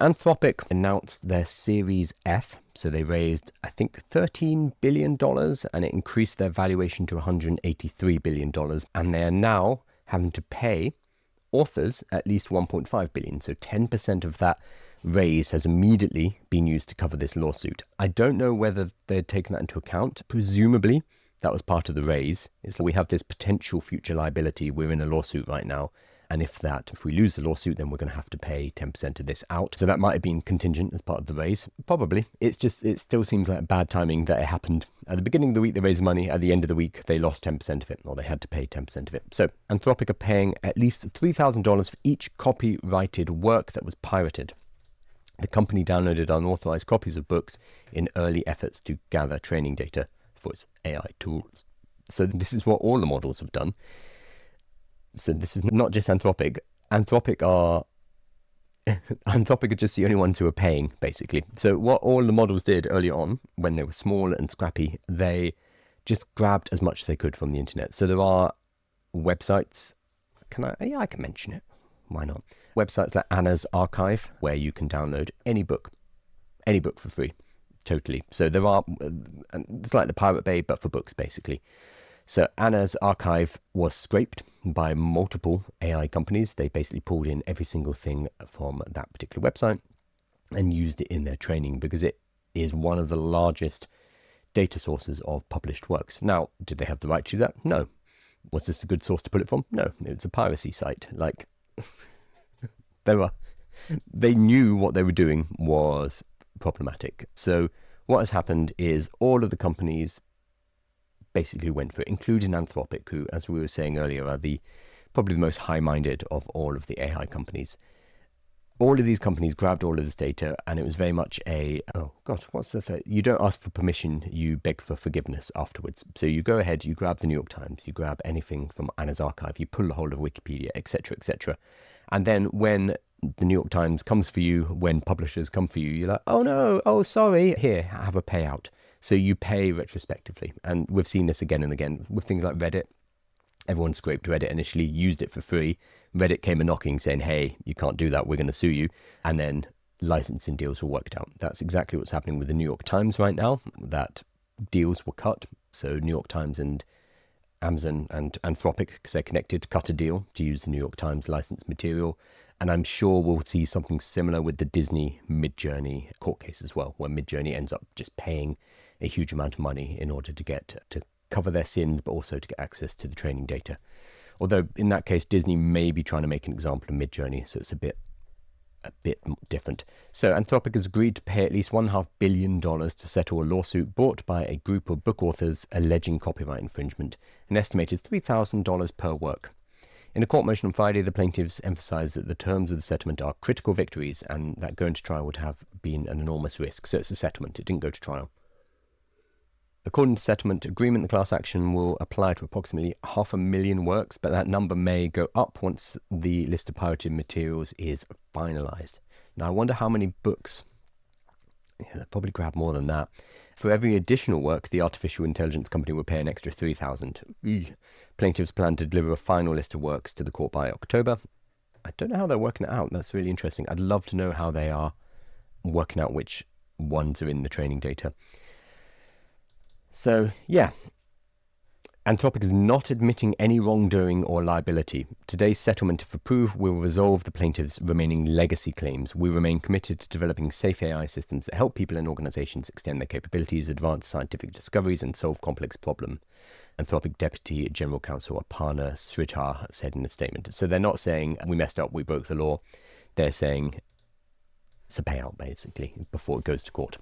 Anthropic announced their Series F, so they raised, I think, $13 billion, and it increased their valuation to $183 billion, and they are now having to pay authors at least $1.5 billion, so 10% of that raise has immediately been used to cover this lawsuit. I don't know whether they'd taken that into account. Presumably, that was part of the raise. It's like we have this potential future liability. We're in a lawsuit right now. And if we lose the lawsuit, then we're going to have to pay 10% of this out. So that might have been contingent as part of the raise. Probably. It still seems like bad timing that it happened. At the beginning of the week, they raised money. At the end of the week, they lost 10% of it, or they had to pay 10% of it. So Anthropic are paying at least $3,000 for each copyrighted work that was pirated. The company downloaded unauthorized copies of books in early efforts to gather training data for its AI tools. So this is what all the models have done. So this is not just Anthropic. Anthropic are just the only ones who are paying, basically. So what all the models did early on, when they were small and scrappy, they just grabbed as much as they could from the internet. So there are websites. I can mention it. Why not? Websites like Anna's Archive, where you can download any book for free, totally. So there are, it's like the Pirate Bay, but for books, basically. So Anna's Archive was scraped by multiple AI companies. They basically pulled in every single thing from that particular website and used it in their training because it is one of the largest data sources of published works. Now, did they have the right to do that? No. Was this a good source to pull it from? No. It's a piracy site. Like, they knew what they were doing was problematic. So what has happened is all of the companies basically went for it, including Anthropic, who, as we were saying earlier, are probably the most high-minded of all of the AI companies. All of these companies grabbed all of this data, and it was very much you don't ask for permission, you beg for forgiveness afterwards. So you go ahead, you grab the New York Times, you grab anything from Anna's Archive, you pull a hold of Wikipedia, etc., etc. And then when the New York Times comes for you, when publishers come for you, you're like, oh no, oh sorry, here, have a payout. So you pay retrospectively. And we've seen this again and again with things like Reddit. Everyone scraped Reddit initially, used it for free. Reddit came a knocking saying, hey, you can't do that, we're going to sue you. And then licensing deals were worked out. That's exactly what's happening with the New York Times right now, that deals were cut. So New York Times and Amazon and Anthropic, because they're connected, cut a deal to use the New York Times licensed material. And I'm sure we'll see something similar with the Disney Midjourney court case as well, where Midjourney ends up just paying a huge amount of money in order to get to cover their sins, but also to get access to the training data. Although in that case, Disney may be trying to make an example of Midjourney, so it's a bit different. So Anthropic has agreed to pay at least $1.5 billion to settle a lawsuit brought by a group of book authors alleging copyright infringement, an estimated $3,000 per work. In a court motion on Friday, the plaintiffs emphasised that the terms of the settlement are critical victories and that going to trial would have been an enormous risk. So it's a settlement, it didn't go to trial. According to settlement agreement, the class action will apply to approximately 500,000 works, but that number may go up once the list of pirated materials is finalised. Now, I wonder how many books. They'll probably grab more than that. For every additional work, the artificial intelligence company will pay an extra $3,000. Plaintiffs plan to deliver a final list of works to the court by October. I don't know how they're working it out. That's really interesting. I'd love to know how they are working out which ones are in the training data. So, yeah, Anthropic is not admitting any wrongdoing or liability. Today's settlement, if approved, will resolve the plaintiffs' remaining legacy claims. We remain committed to developing safe AI systems that help people and organizations extend their capabilities, advance scientific discoveries, and solve complex problems, Anthropic Deputy General Counsel Aparna Sridhar said in a statement. So they're not saying, we messed up, we broke the law. They're saying it's a payout, basically, before it goes to court.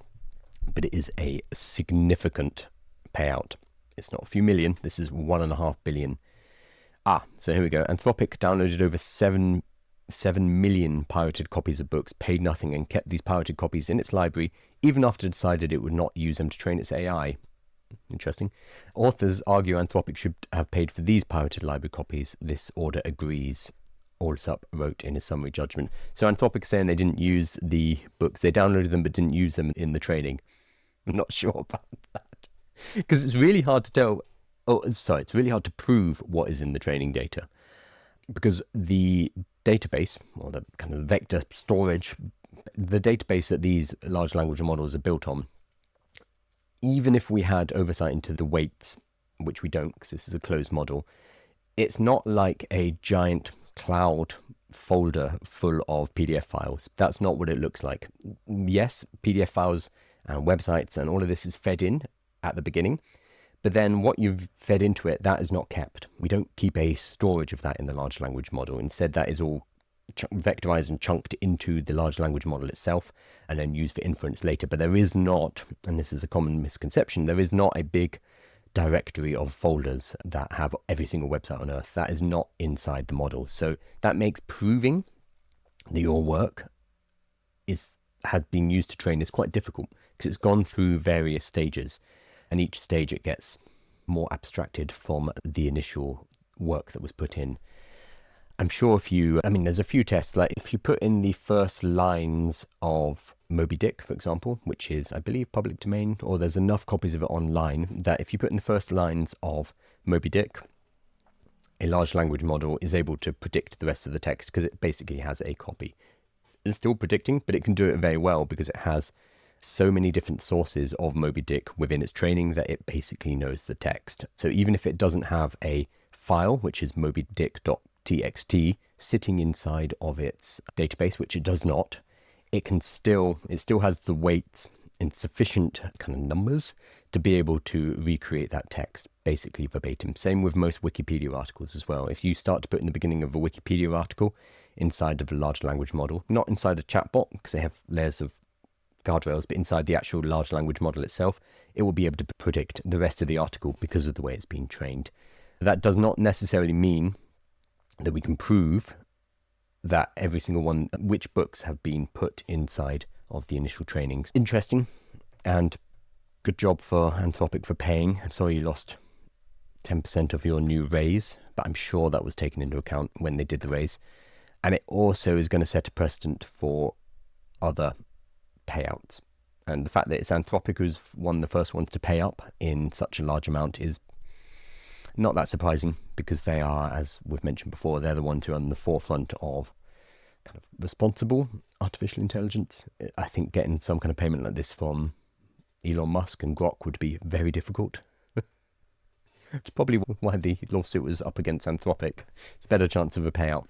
But it is a significant payout. It's not a few million. This is $1.5 billion. So here we go. Anthropic downloaded over 7 million pirated copies of books, paid nothing, and kept these pirated copies in its library, even after it decided it would not use them to train its AI. Interesting. Authors argue Anthropic should have paid for these pirated library copies. This order agrees, Allsup wrote in his summary judgment. So Anthropic is saying they didn't use the books. They downloaded them but didn't use them in the training. I'm not sure about that. Because it's really hard to tell. It's really hard to prove what is in the training data. Because the database, or the kind of vector storage the database that these large language models are built on, even if we had oversight into the weights, which we don't because this is a closed model, it's not like a giant cloud folder full of PDF files. That's not what it looks like. Yes, PDF files and websites and all of this is fed in at the beginning, but then what you've fed into it, that is not kept. We don't keep a storage of that in the large language model. Instead, that is all vectorized and chunked into the large language model itself and then used for inference later. But there is not, and this is a common misconception, there is not a big directory of folders that have every single website on earth. That is not inside the model. So that makes proving that your work has been used to train is quite difficult because it's gone through various stages, and each stage it gets more abstracted from the initial work that was put in. I'm sure there's a few tests, like if you put in the first lines of Moby Dick, for example, which is, I believe, public domain, or there's enough copies of it online that if you put in the first lines of Moby Dick, a large language model is able to predict the rest of the text because it basically has a copy. It's still predicting, but it can do it very well because it has so many different sources of Moby Dick within its training that it basically knows the text. So even if it doesn't have a file, which is mobydick.txt, sitting inside of its database, which it does not, it still has the weights in sufficient kind of numbers to be able to recreate that text basically verbatim. Same with most Wikipedia articles as well. If you start to put in the beginning of a Wikipedia article inside of a large language model, not inside a chatbot because they have layers of guardrails, but inside the actual large language model itself, it will be able to predict the rest of the article because of the way it's been trained. That does not necessarily mean that we can prove that every single one, which books have been put inside of the initial trainings. Interesting, and good job for Anthropic for paying. I'm sorry you lost 10% of your new raise, but I'm sure that was taken into account when they did the raise. And it also is going to set a precedent for other payouts. And the fact that it's Anthropic who's one of the first ones to pay up in such a large amount is not that surprising because they are, as we've mentioned before, they're the ones who are on the forefront of kind of responsible artificial intelligence. I think getting some kind of payment like this from Elon Musk and Grok would be very difficult. It's probably why the lawsuit was up against Anthropic. It's a better chance of a payout.